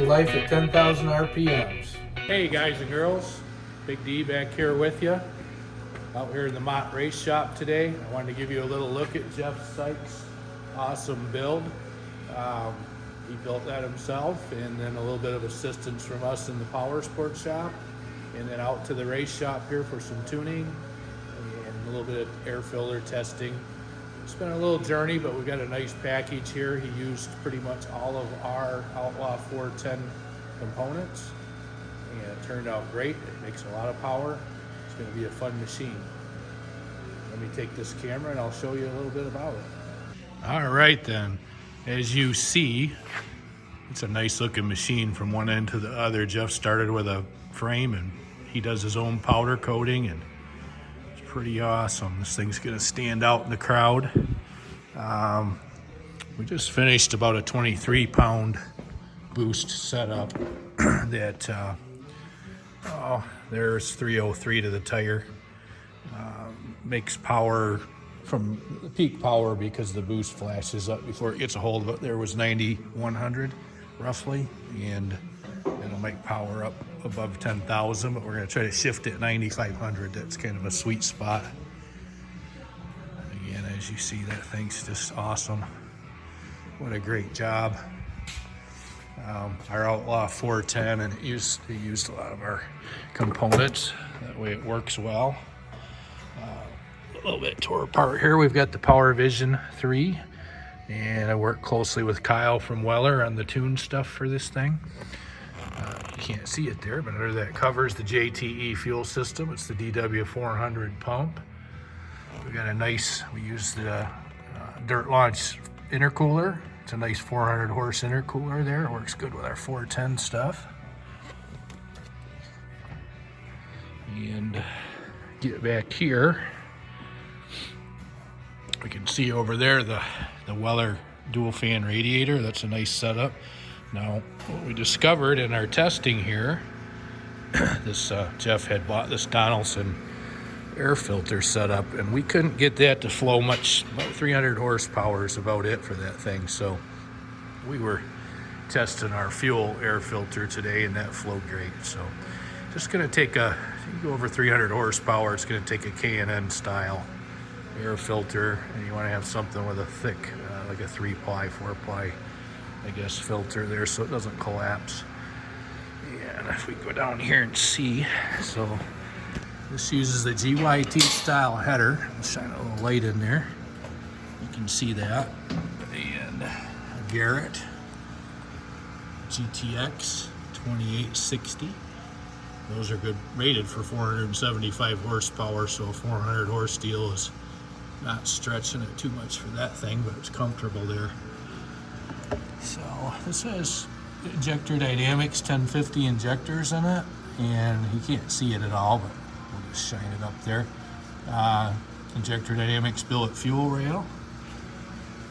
to life at 10,000 RPMs. Hey guys and girls, Big D back here with you, out here in the Mott Race Shop today. I wanted to give you a little look at Jeff Sykes' awesome build. He built that himself, and then a little bit of assistance from us in the Power Sports shop, and then out to the race shop here for some tuning and a little bit of air filter testing. It's been a little journey, but we've got a nice package here. He used pretty much all of our Outlaw 410 components, and it turned out great. It makes a lot of power. It's going to be a fun machine. Let me take this camera and I'll show you a little bit about it. All right then, as you see, it's a nice looking machine from one end to the other. Jeff started with a frame and he does his own powder coating, and it's pretty awesome. This thing's going to stand out in the crowd. We just finished about a 23-pound boost setup that there's 303 to the tire. Makes power from the peak power, because the boost flashes up before it gets a hold of it. There was 9,100 roughly, and it'll make power up above 10,000, but we're going to try to shift it 9,500. That's kind of a sweet spot. Again, as you see, that thing's just awesome. What a great job. Our Outlaw 410, and he used a lot of our components. That way it works well. A little bit tore apart here. We've got the Power Vision 3, and I work closely with Kyle from Weller on the tune stuff for this thing. You can't see it there, but under that covers the JTE fuel system. It's the DW400 pump. We got a nice, we used the Dirt Launch intercooler. It's a nice 400 horse intercooler there. It works good with our 410 stuff. And get back here, we can see over there the Weller dual fan radiator. That's a nice setup. Now, what we discovered in our testing here, this Jeff had bought this Donaldson air filter setup, and we couldn't get that to flow much. About 300 horsepower is about it for that thing. So we were testing our fuel air filter today, and that flowed great. So just going to take you go over 300 horsepower, it's going to take a K&N style air filter, and you want to have something with a thick, like a 3-ply, 4-ply, I guess, filter there, so it doesn't collapse. And if we go down here and see, so this uses the GYT style header. I'll shine a little light in there. You can see that. And a Garrett GTX 2860. Those are good, rated for 475 horsepower, so a 400 horse deal is not stretching it too much for that thing, but it's comfortable there. So this has injector dynamics 1050 injectors in it, and you can't see it at all, but we'll just shine it up there. Injector dynamics billet fuel rail.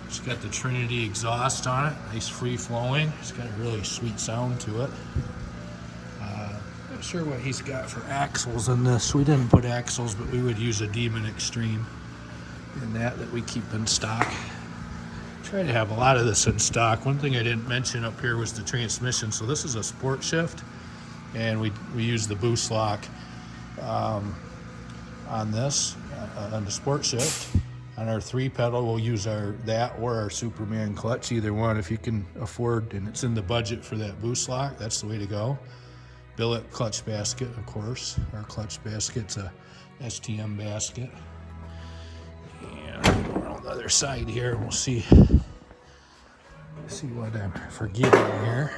It's got the Trinity exhaust on it, nice free flowing. It's got a really sweet sound to it. Not sure what he's got for axles in this. We didn't put axles, but we would use a Demon Extreme in that we keep in stock. Try to have a lot of this in stock. One thing I didn't mention up here was the transmission. So this is a sport shift, and we use the boost lock on this on the sport shift. On our 3-pedal, we'll use that or our Superman clutch, either one. If you can afford, and it's in the budget for that boost lock, that's the way to go. Billet clutch basket, of course. Our clutch basket's a STM basket. And go around the other side here, we'll see what I'm forgetting here.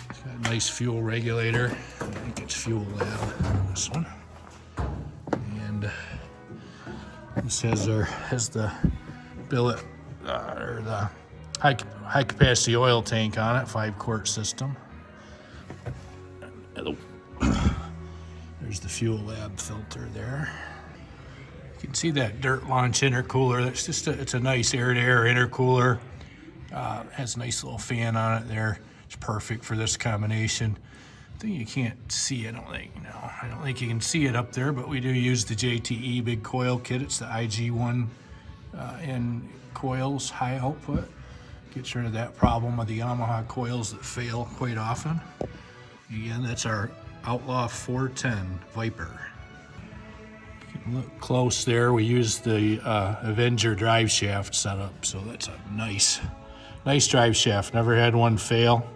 It's got a nice fuel regulator. I think it's Fuel Lab on this one. And this has the billet or the high capacity oil tank on it, 5-quart system. There's the Fuel Lab filter there. You can see that Dirt Launch intercooler. That's just it's a nice air-to-air intercooler. Has a nice little fan on it there. It's perfect for this combination. I think you can't see it, I don't think you can see it up there, but we do use the JTE big coil kit. It's the IG1 N coils, high output. Gets rid of that problem with the Yamaha coils that fail quite often. Again, that's our Outlaw 410 Viper. You can look close there. We use the Avenger drive shaft setup, so that's a nice drive shaft. Never had one fail.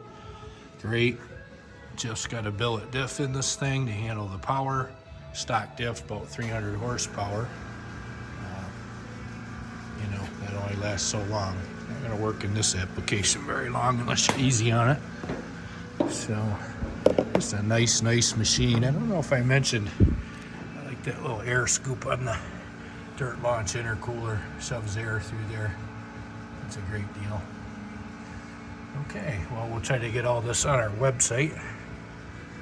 Great. Just got a billet diff in this thing to handle the power. Stock diff, about 300 horsepower. You know, that only lasts so long. Not gonna work in this application very long unless you're easy on it. So, just a nice machine. I don't know if I mentioned, I like that little air scoop on the dirt launch intercooler. Shoves air through there. It's a great deal. Okay, well, we'll try to get all this on our website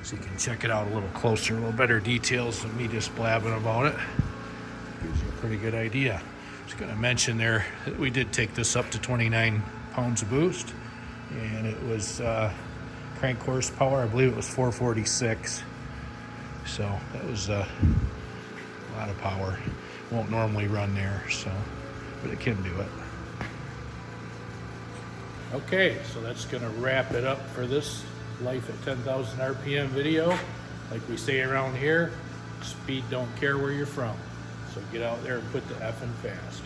so you can check it out a little closer, a little better details than me just blabbing about it. Gives you a pretty good idea. Just gonna mention there that we did take this up to 29 pounds of boost, and it was crank horsepower, I believe it was 446. So that was a lot of power. Won't normally run there, so, but it can do it. Okay, so that's gonna wrap it up for this Life at 10,000 RPM video. Like we say around here, speed don't care where you're from. So get out there and put the effing fast.